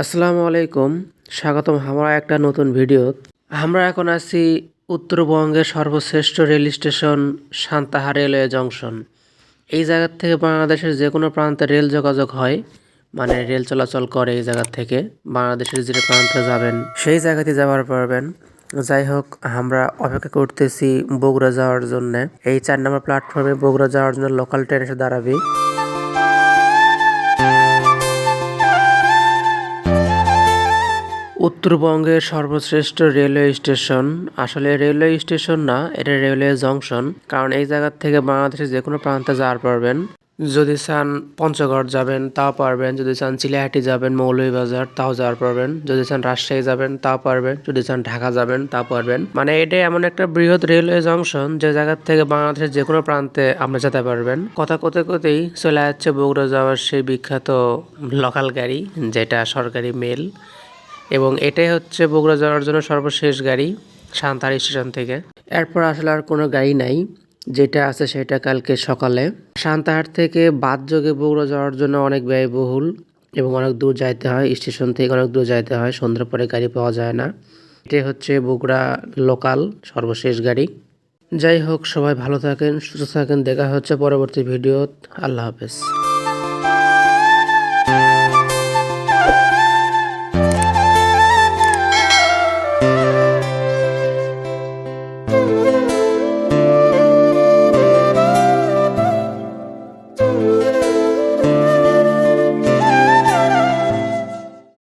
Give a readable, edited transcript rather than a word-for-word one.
আসসালামু আলাইকুম, স্বাগতম আমার একটা নতুন ভিডিও। আমরা এখন আছি উত্তরবঙ্গের সর্বশ্রেষ্ঠ rail station Santahar railway junction. এই জায়গা থেকে বাংলাদেশের যে কোনো প্রান্তে রেল যোগাযোগ হয়, মানে রেল চলাচল করে। এই জায়গা থেকে বাংলাদেশের যে প্রান্তে যাবেন সেই জায়গাতে যাওয়ার পারবেন। যাই হোক, আমরা অপেক্ষা করতেছি বগুড়া যাওয়ার জন্য। এই 4 নম্বর প্ল্যাটফর্মে বগুড়া যাওয়ার জন্য লোকাল ট্রেন এসে দাঁড়াবে। উত্তরবঙ্গের সর্বশ্রেষ্ঠ রেলওয়ে স্টেশন আসলে রেলওয়ে স্টেশন না, এটা রেলওয়ে জংশন। কারণ এই জায়গা থেকে বাংলাদেশের যে কোনো প্রান্তে যাওয়ার পারবেন। যদি চান পঞ্চগড় যাবেন তাও পারবেন, যদি চান চিলাহাটি যাবেন মৌলভীবাজার তাও যাওয়ার পারবেন, যদি চান রাজশাহী যাবেন তাও পারবেন, যদি চান ঢাকা যাবেন তাও পারবেন। মানে এটা এমন একটা বৃহৎ রেলওয়ে জংশন যে জায়গা থেকে বাংলাদেশের যে কোনো প্রান্তে আপনি যেতে পারবেন। কথা কোতেই চলে যাচ্ছে বগুড়া যাওয়ার সেই বিখ্যাত লোকাল গাড়ি, যেটা সরকারি মেল। এবং এটাই হচ্ছে বগুড়া যাওয়ার জন্য সর্বশেষ গাড়ি সান্তাহার স্টেশন থেকে। এরপর আসলে আর কোনো গাড়ি নাই, যেটা আছে সেটা কালকে সকালে। সান্তাহার থেকে বাস যোগে বগুড়া যাওয়ার জন্য অনেক ব্যয়বহুল এবং অনেক দূর যাইতে হয়। স্টেশন থেকে অনেক দূর যাইতে হয়, সন্ধ্যার পরে গাড়ি পাওয়া যায় না। এটাই হচ্ছে বগুড়া লোকাল সর্বশেষ গাড়ি। যাই হোক, সবাই ভালো থাকেন, সুস্থ থাকেন। দেখা হচ্ছে পরবর্তী ভিডিও। আল্লাহ হাফেজ।